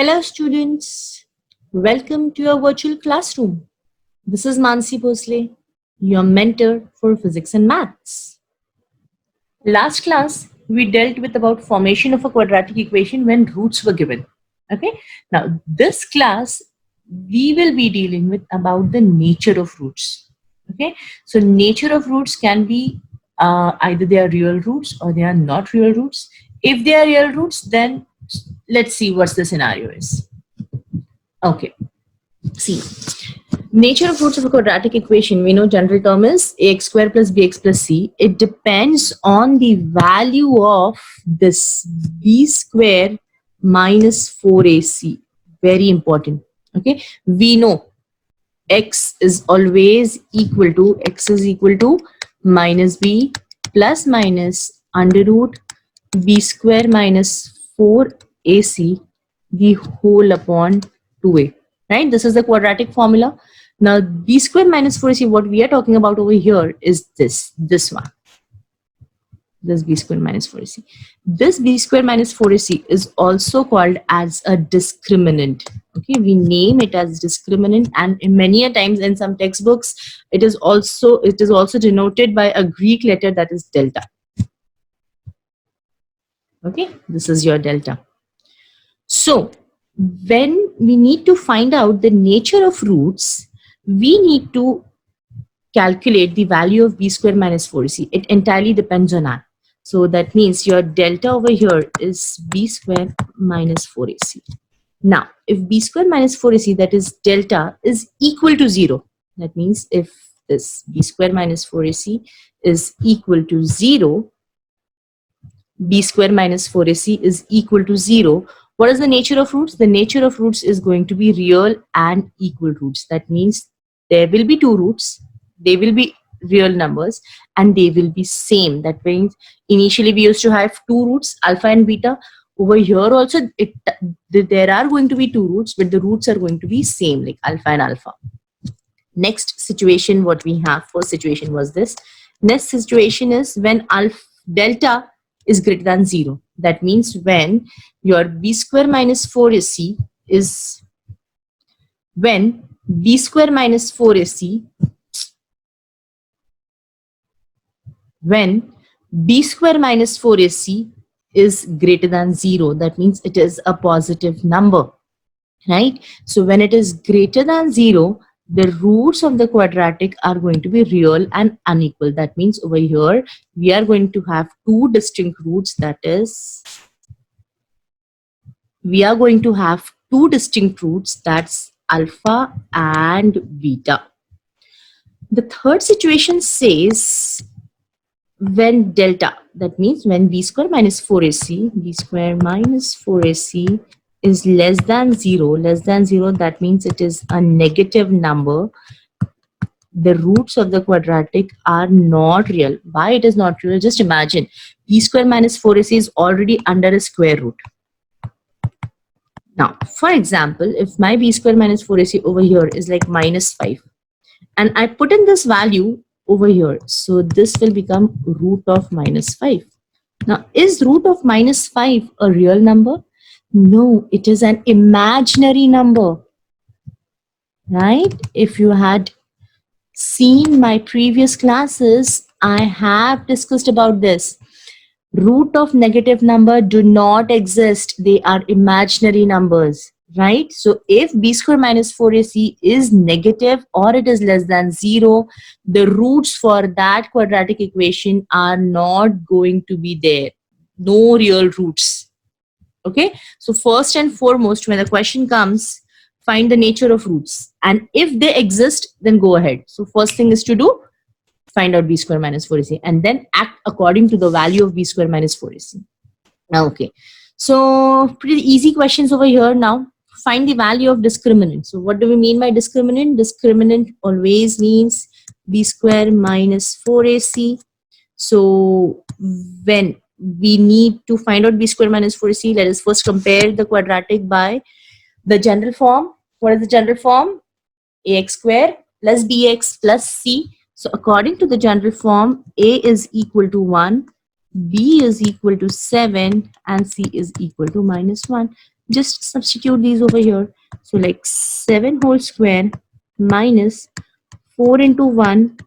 Hello students, welcome to your virtual classroom. This is Mansi Bhosle, your mentor for physics and maths. Last class, we dealt with about formation of a quadratic equation when roots were given. Okay, now this class, we will be dealing with about the nature of roots. Okay, so nature of roots can be either they are real roots or they are not real roots. If they are real roots, then let's see what the scenario is. Okay, see, nature of roots of a quadratic equation, we know general term is ax square plus bx plus c. It depends on the value of this b square minus 4ac. Very important. Okay, we know x is always equal to, x is equal to minus b plus minus under root b square minus 4ac the whole upon 2a. Right? This is the quadratic formula. Now b square minus 4ac, what we are talking about over here is this one. This b square minus 4ac. This b square minus 4ac is also called as a discriminant. Okay, we name it as discriminant, and many a times in some textbooks it is also denoted by a Greek letter, that is delta. Okay, this is your delta. So when we need to find out the nature of roots, we need to calculate the value of b square minus 4ac. It entirely depends on r. So that means your delta over here is b square minus 4ac. Now, if b square minus 4ac, that is delta, is equal to 0, that means if this b square minus 4ac is equal to 0, b square minus 4ac is equal to 0, what is the nature of roots? The nature of roots is going to be real and equal roots. That means there will be two roots, they will be real numbers, and they will be same. That means initially we used to have two roots, alpha and beta. Over here also there are going to be two roots, but the roots are going to be same, like alpha and alpha. Next situation, what we have, first situation was this. Next situation is when delta is greater than 0. That means when your b square minus 4ac is, when b square minus 4ac, when b square minus 4ac is greater than 0, that means it is a positive number, right? So when it is greater than 0, the roots of the quadratic are going to be real and unequal. That means over here we are going to have two distinct roots, that is, we are going to have two distinct roots, that's alpha and beta. The third situation says when delta, that means when b square minus 4ac, b square minus 4ac is less than 0, that means it is a negative number. The roots of the quadratic are not real. Why it is not real? Just imagine, b square minus 4ac is already under a square root. Now, for example, if my b square minus 4ac over here is like minus 5, and I put in this value over here, so this will become root of minus 5. Now, is root of minus 5 a real number? No, it is an imaginary number, right? If you had seen my previous classes, I have discussed about this. Root of negative number do not exist. They are imaginary numbers, right? So if b square minus 4ac is negative or it is less than 0, the roots for that quadratic equation are not going to be there. No real roots. Okay, so first and foremost, when the question comes, find the nature of roots, and if they exist, then go ahead. So first thing is to do, find out b square minus 4ac, and then act according to the value of b square minus 4ac. Okay, so pretty easy questions over here. Now find the value of discriminant. So what do we mean by discriminant? Discriminant always means b square minus 4ac. So when we need to find out b square minus 4ac, let us first compare the quadratic by the general form. What is the general form? Ax square plus bx plus c. So according to the general form, a is equal to 1, b is equal to 7, and c is equal to minus 1. just substitute these over here. So like 7 whole square minus 4 into 1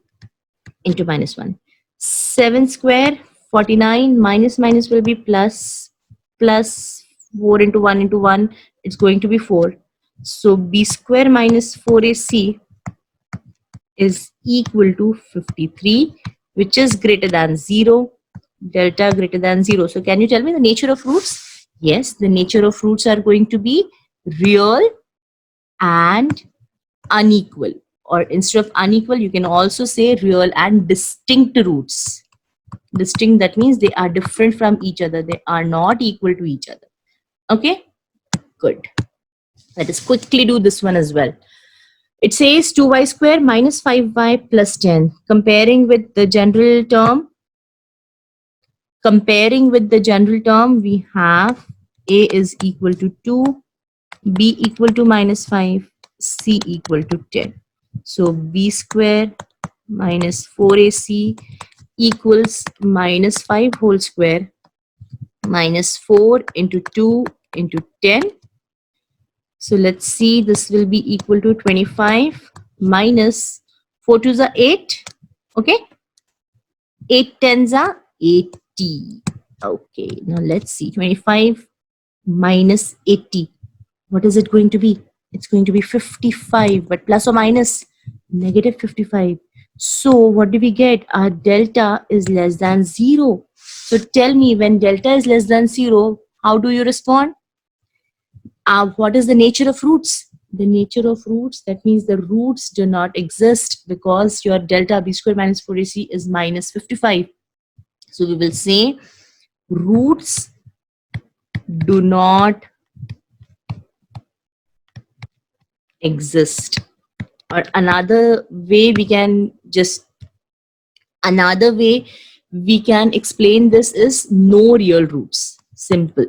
into minus 1. 7 square, 49, minus minus will be plus, plus 4 into 1, it's going to be 4. So b square minus 4ac is equal to 53, which is greater than 0, delta greater than 0. So can you tell me the nature of roots? Yes, the nature of roots are going to be real and unequal, or instead of unequal you can also say real and distinct roots. Distinct, that means they are different from each other, they are not equal to each other. Okay, good. Let us quickly do this one as well. It says 2y square minus 5y plus 10. Comparing with the general term, we have a is equal to 2, b equal to minus 5, c equal to 10. So b square minus 4ac equals minus 5 whole square minus 4 into 2 into 10. So let's see, this will be equal to 25 minus 4 to the 8. Okay, 8 tens are 80. Okay, now let's see, 25 minus 80. What is it going to be? It's going to be 55, but plus or minus negative 55. So what do we get? Our delta is less than 0. So tell me, when delta is less than 0, how do you respond? What is the nature of roots? The nature of roots, that means the roots do not exist because your delta b square minus 4ac is minus 55. So we will say roots do not exist. Or another way we can explain this is no real roots. Simple.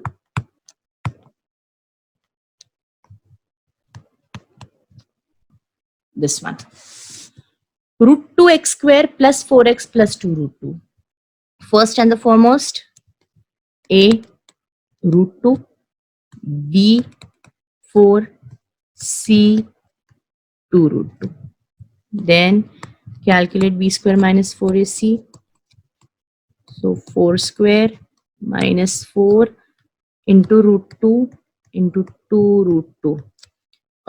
This one. Root 2x square plus 4x plus 2 root 2. First and the foremost, a root 2, b 4, c 2 root 2. Then calculate b square minus 4ac. So 4 square minus 4 into root 2 into 2 root 2.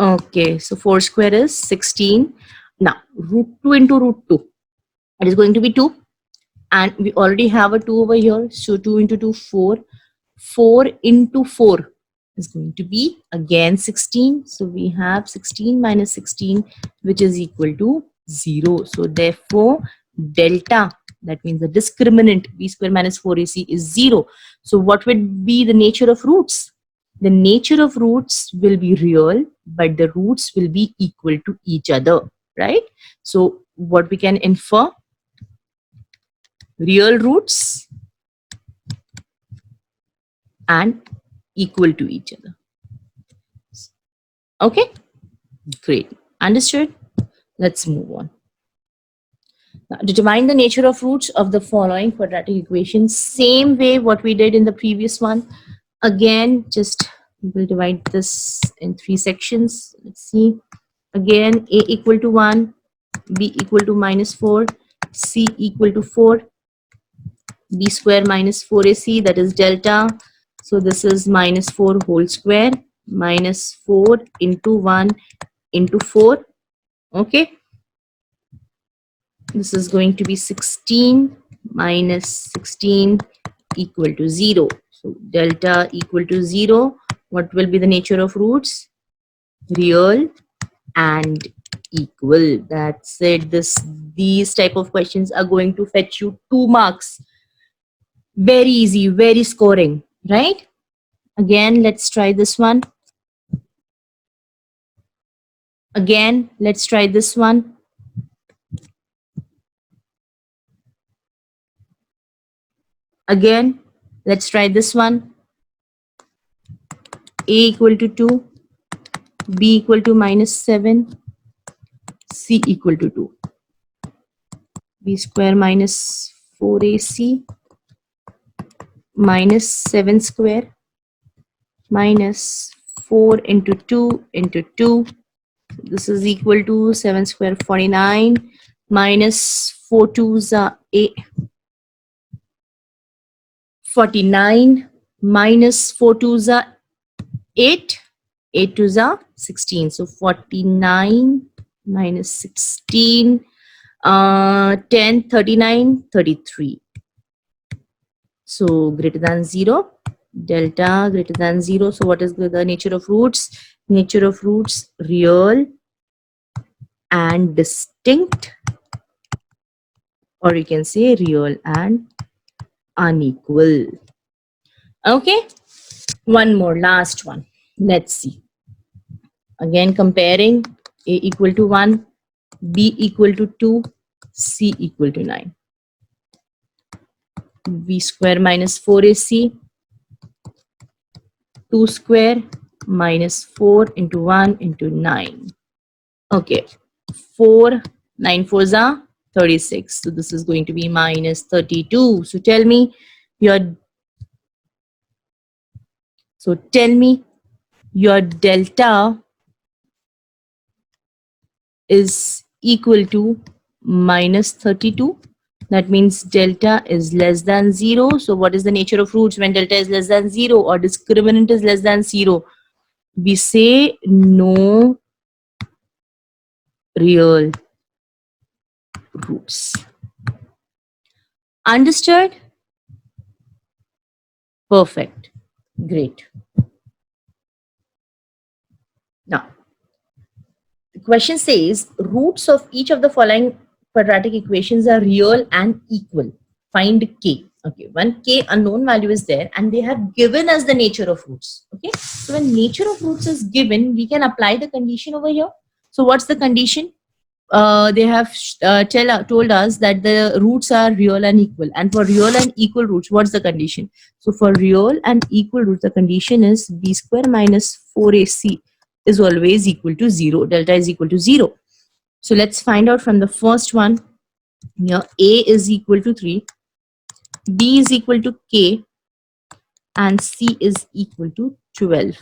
Okay, so 4 square is 16. Now root 2 into root 2, it is going to be 2, and we already have a 2 over here, so 2 into 2, 4. 4 into 4 is going to be again 16. So we have 16 minus 16, which is equal to 0. So therefore delta, that means the discriminant b square minus 4ac is 0. So what would be the nature of roots? The nature of roots will be real, but the roots will be equal to each other, right? So what we can infer? Real roots and equal to each other. Okay, great. Understood? Let's move on. Now, determine the nature of roots of the following quadratic equations. Same way what we did in the previous one. Again, just we'll divide this in 3 sections. Let's see. Again, a equal to 1, b equal to minus 4, c equal to 4, b square minus 4ac, that is delta. So this is minus 4 whole square minus 4 into 1 into 4. Okay, this is going to be 16 minus 16 equal to 0. So delta equal to 0. What will be the nature of roots? Real and equal. That's it. These type of questions are going to fetch you 2 marks. Very easy, very scoring, right? Again, let's try this one. Again, let's try this one. Again, let's try this one. A equal to 2, b equal to minus 7, c equal to 2. b square minus 4ac minus 7 square minus 4 into 2 into 2. This is equal to 7 square 49 minus 4 2s are 8. 49 minus 4 2s are 8. 8 2s are 16. So 49 minus 16. 10, 39, 33. So greater than 0. Delta greater than 0. So what is the nature of roots? Nature of roots, real and distinct, or you can say real and unequal. Okay, one more, last one. Let's see. Again, comparing a equal to 1, b equal to 2, c equal to 9. b square minus 4ac, 2 square minus 4 into 1 into 9. Okay, 4, 9 4s are 36. So this is going to be minus 32. So tell me your delta is equal to minus 32. That means delta is less than 0. So what is the nature of roots when delta is less than 0 or discriminant is less than 0? We say no real roots. Understood? Perfect. Great. Now, the question says roots of each of the following quadratic equations are real and equal. Find k. Okay, one k unknown value is there and they have given us the nature of roots. Okay, so when nature of roots is given, we can apply the condition over here. So what's the condition? They have told us that the roots are real and equal, and for real and equal roots, what's the condition? So for real and equal roots, the condition is b square minus 4ac is always equal to 0. Delta is equal to 0. So let's find out from the first one. Here a is equal to 3, b is equal to k, and c is equal to 12.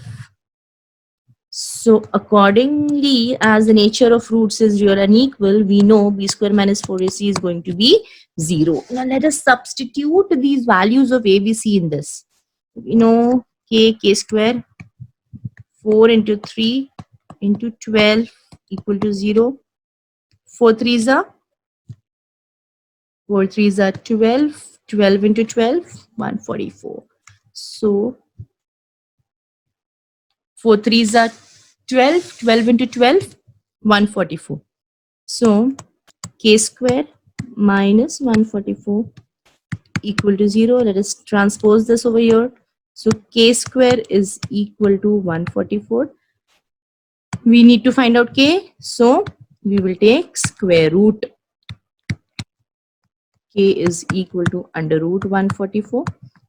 So accordingly, as the nature of roots is real and equal, we know b square minus 4ac is going to be 0. Now let us substitute these values of a, b, c in this. We know k square, 4 into 3 into 12 equal to 0. 4 3s are 12. 12 into 12, 144. So 4 3s are 12. 12 into 12, 144. So k square minus 144 equal to 0. Let us transpose this over here. So k square is equal to 144. We need to find out k. So we will take square root. K is equal to under root 144.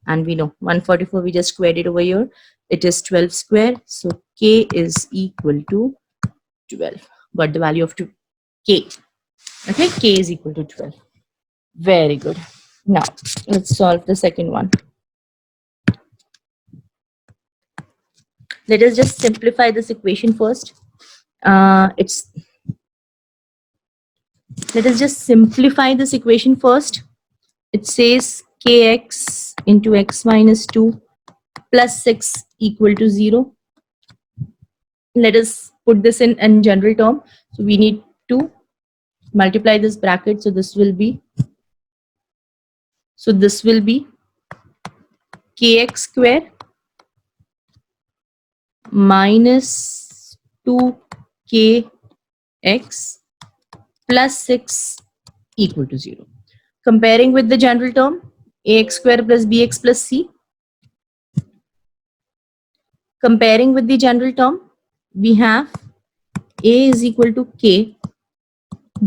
And we know 144, we just squared it over here. It is 12 square. So k is equal to 12. Got the value of k. Okay, k is equal to 12. Very good. Now, let's solve the second one. Let us just simplify this equation first. Let us just simplify this equation first. It says kx into x minus 2 plus 6 equal to 0. Let us put this in general term. So we need to multiply this bracket. So this will be kx square minus 2kx plus 6 equal to 0. Comparing with the general term, ax square plus bx plus c. Comparing with the general term, we have a is equal to k,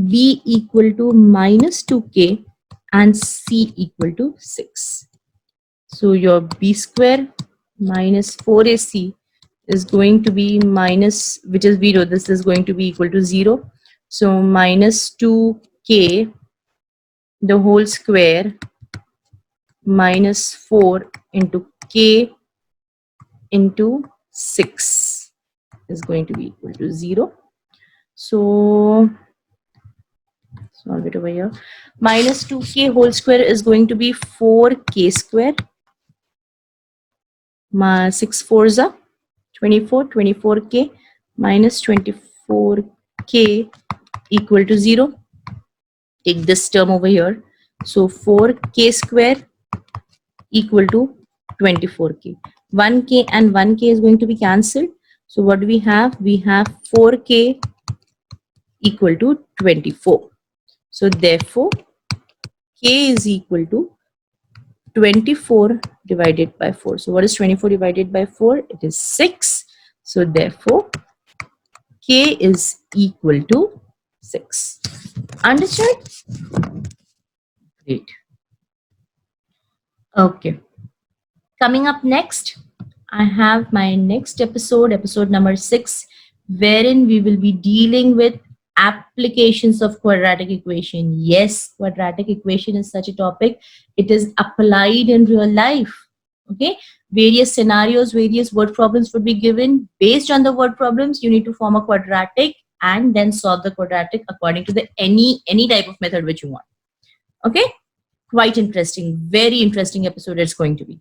b equal to minus 2k, and c equal to 6. So your b square minus 4ac is going to be minus, which is 0. This is going to be equal to 0. So minus 2k the whole square minus 4 into k into 6. is going to be equal to 0. So solve it over here. Minus 2k whole square is going to be 4k square. 6 4s are 24. 24k minus 24k equal to 0. Take this term over here. So 4k square equal to 24k. 1k and 1k is going to be cancelled. So what do we have? We have 4k equal to 24. So therefore, k is equal to 24 divided by 4. So what is 24 divided by 4? It is 6. So therefore, k is equal to 6. Understood? Great. Okay. Coming up next, I have my next episode, episode number 6, wherein we will be dealing with applications of quadratic equation. Yes, quadratic equation is such a topic. It is applied in real life. Okay, various scenarios, various word problems would be given. Based on the word problems, you need to form a quadratic and then solve the quadratic according to the any type of method which you want. Okay, quite interesting, very interesting episode it's going to be.